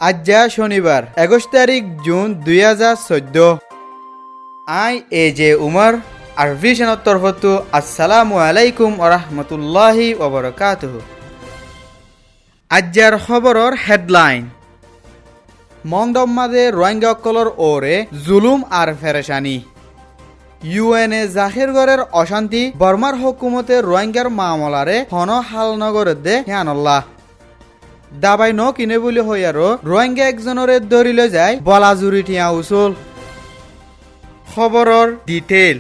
আজ্জা শনিবার 21 তারিখ জুন 2014। আই এ জে উমর আর ভিশনের তরফতো আসসালামু আলাইকুম ওরহমতুল্লাহি ওবরকাতুহু। আজ্জার খবরের হেডলাইন। মংডম মাঝে রোহিঙ্গা কলর ওরে জুলুম আর ফেরেশানি। ইউএনএ জাহিরগড়ের অশান্তি বর্মার হুকুমতে রোহিঙ্গার মামলারে হন হালনগরের দে হিয়ানল্লাহ দাবাই ন কিনে বলে হই আর রোহিঙ্গা একজনরে ধরিলে যায় বলাজুরি টিয়া উচুল। খবরের ডিটেইল।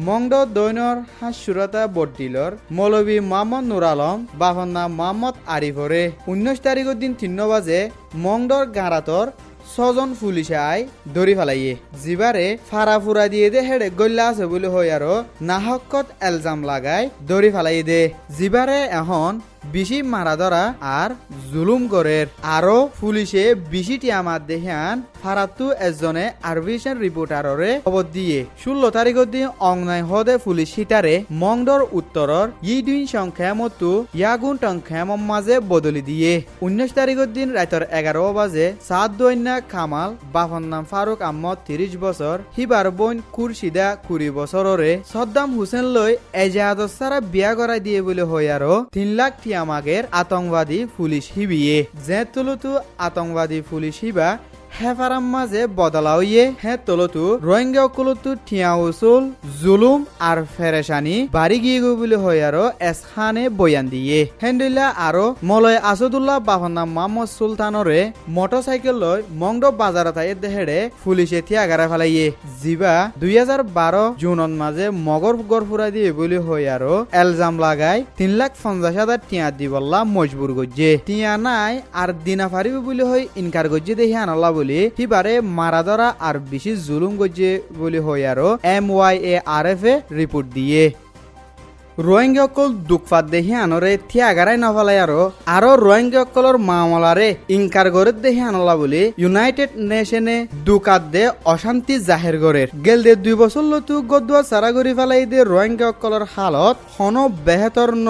মংড দৈনর হাসুরতা বড্ডিলর মৌলবী মোহাম্মদ নুর আলম বাফর নাম মোহাম্মদ আরিফরে 19 তারিখের দিন 3 বাজে মংডর গাঁরাতর 6 জন পুলিশে আই ধরি ফেলাইয়ে জিবারে ফারাফুরা দিয়ে দে হেডে গল্লা আছে বলে হই আর নাহকত এলজাম লাগাই ধরি ফেলাই দে জিবারে এখন বেশি মারা ধরা আর জুলুম করের আরো পুলিশে বেশি টিয়ামাত দেখান ফারাতু এজনে আরভিশন রিপোর্টাররে খবর দিয়ে 16 তারিখের দিন অংনাই হদে পুলিশ হিটারে মংডর উত্তরর ই দুই সংখ্যা মতো ইয়াগুন সংখ্যা মাঝে বদলি দিয়ে 19 তারিখের দিন রাতের 11 বাজে সাত দৈন্যা কামাল বাফর নাম ফারুক আহমদ 30 বছর হিবার বোন কুরশিদা 20 বছররে সদ্দাম হুসেন লই এজাহাদ সারা বিয়া করাই দিয়ে বলে হই আর 3 লাখ টিয়ামাগের আতঙ্কবাদী পুলিশ হিবিয়ে যে তুলতু আতঙ্কবাদী পুলিশ হিবা হেফারাম মাঝে বদলা হইয়ে হে তলতু রোহিঙ্গা কুলতু ঠিয়া উসুল জুলুম আর ফেরেশানি বাড়ি গিয়ে গো বলে হয় আর এসখানে বয়ান দিয়ে হেন্ডিল্লা আরো মলয় আসাদুল্লাহ বাফর নাম মোহাম্মদ সুলতানরে মোটরসাইকেল লয় মংড বাজারে তাই দেহেড়ে পুলিশে থিয়াগারা ফেলাইয়ে জিবা 2012 জুনত মাঝে মগর গড়ফুরা দিয়ে বলে হয় আর এলজাম লাগাই 3,50,000 টিয়া দিবল্লা মজবুর গজ্জে টিয়া নাই আর দিনা ফারিব বলে হয় ইনকার গজ্জে দেখি আনাল্লা বলে হিবারে মারা ধরা আর বেশি জুলুম গজ্জে বলে হয় আর MYARF এ রিপোর্ট দিয়ে রোহিঙ্গা অকল দুঃখপাত দেখি আনরে থিয়াগারাই নফালাই আরো রোহিঙ্গা অকলর মামলারে ইনকার গড়ে দেখি আনলা বলে ইউনাইটেড নেশনে দুকাত দে অশান্তি জাহের গড়ের গেল দে 2 বছর লতু গদুয়া সারা গড়ি ফেলাই দে রোহিঙ্গা অকলর হালত হন বেহতর ন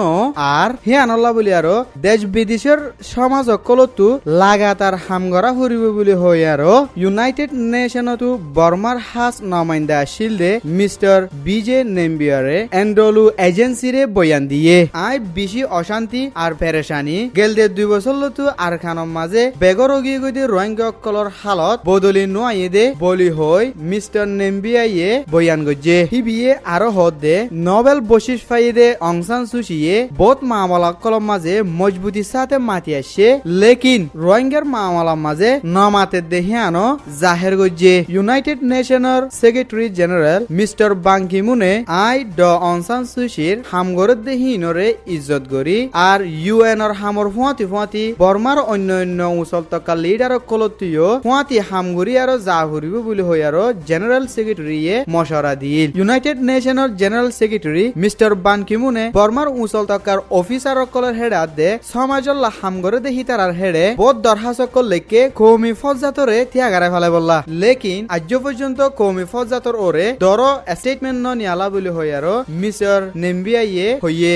আর হে আনলা বলে আর দেশ বিদেশের সমাজ অকলতু লাগাতার হামগরা ফুরিব বলে হয় আর ইউনাইটেড নেশনতু বর্মার হাস নমাইন্দা শিলদে মিস্টার বিজে নেম্বিয়ারে এন্ডলু এজেন্সি রে বয়ান দিয়ে আই বেশি অশান্তি আর পেরেশানি গেল দে 2 বছর লতু আর খানম মাঝে বেগর গিয়ে গিয়ে রোহিঙ্গা কলর হালত বদলি নোয়াইয়ে দে বলি হই মিস্টার নেম্বিয়াইয়ে বয়ান গজ্জে হিবিয়ে আরো হদ দে নোবেল বশিস ফাইদে অংসান সুশিয়ে বহুত মামলা কলম মাঝে মজবুতির সাথে মাতি আসছে লেকিন রোহিঙ্গার মামলা মাঝে নমাতে দেখে আনো জাহের গজ্জে ইউনাইটেড নেশনের সেক্রেটারি জেনারেল মিস্টার বাং কি মুনে আই ড অংসান সুশির হামগরের দেহিনরে ইজ্জত করি আর ইউএনর হামর ফুয়াতি বর্মার অন্য উচল তকা লিডার কলতিও ফুয়াতি হামগুরি আর জাহুরিব বলে হই আর জেনারেল সেক্রেটারিয়ে মশরা দিল ইউনাইটেড নেশনের জেনারেল সেক্রেটারি মিস্টার বান কিমুনে বর্মার উচল তকার অফিসার কলের হেডাত দে সমাজল্লা হামগরে দেহি তারার হেডে বহুত দরহাসকল লেকে কৌমি ফজাতরে থিয়াগারে ফেলে বললা লেকিন আজ পর্যন্ত কৌমি ফজাতর ওরে দর স্টেটমেন্ট ন নিয়ালা বলে হই আর মিস্টার নেম্বিয়াইয়ে হইয়ে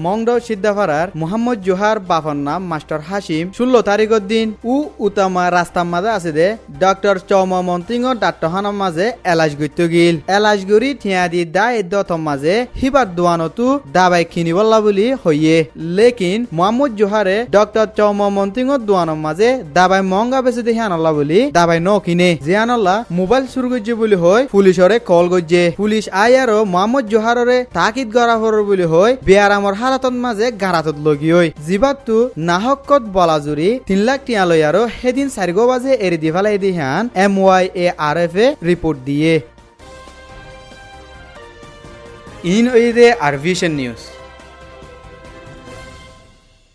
মংড সিদ্ধাফারার মোহাম্মদ জোহার বাফর নাম মাস্টার হাসিম 16 তারিখের দিন উতামা রাস্তার মাঝে আছে দে ডক্টর চৌমা মন্ত্রিং ডাক্তারহানার মাঝে এলাজ গইত গিল এলাজগুড়ি ঠিয়া দি দা এদতম মাঝে হিবার দোয়ানতু দাবাই কিনিবল্লা বলি হইয়ে লেকিন মোহাম্মদ জোহারে ডক্টর চৌমা মন্ত্রিং দোয়ানোর মাঝে দাবাই মঙ্গা বেছে দেখে আনল্লা বলি দাবাই ন কিনে যে আনল্লা মোবাইল শুরু গজ্জে বলি হয় পুলিশরে কল গজ্জে পুলিশ আই আর মোহাম্মদ জোহাররে তাকিদ করা হর বলি হয় বিয়ারামর হারাতন মাঝে গারাতত লগি হই জিবাতু নাহকত বলাজুরি 3 লাখ টিয়া লই আর সেদিন 4 বাজে এরি দি ফেলাই দিহান MYARF এ রিপোর্ট দিয়ে ইন ওই দে আর ভিশন নিউজ।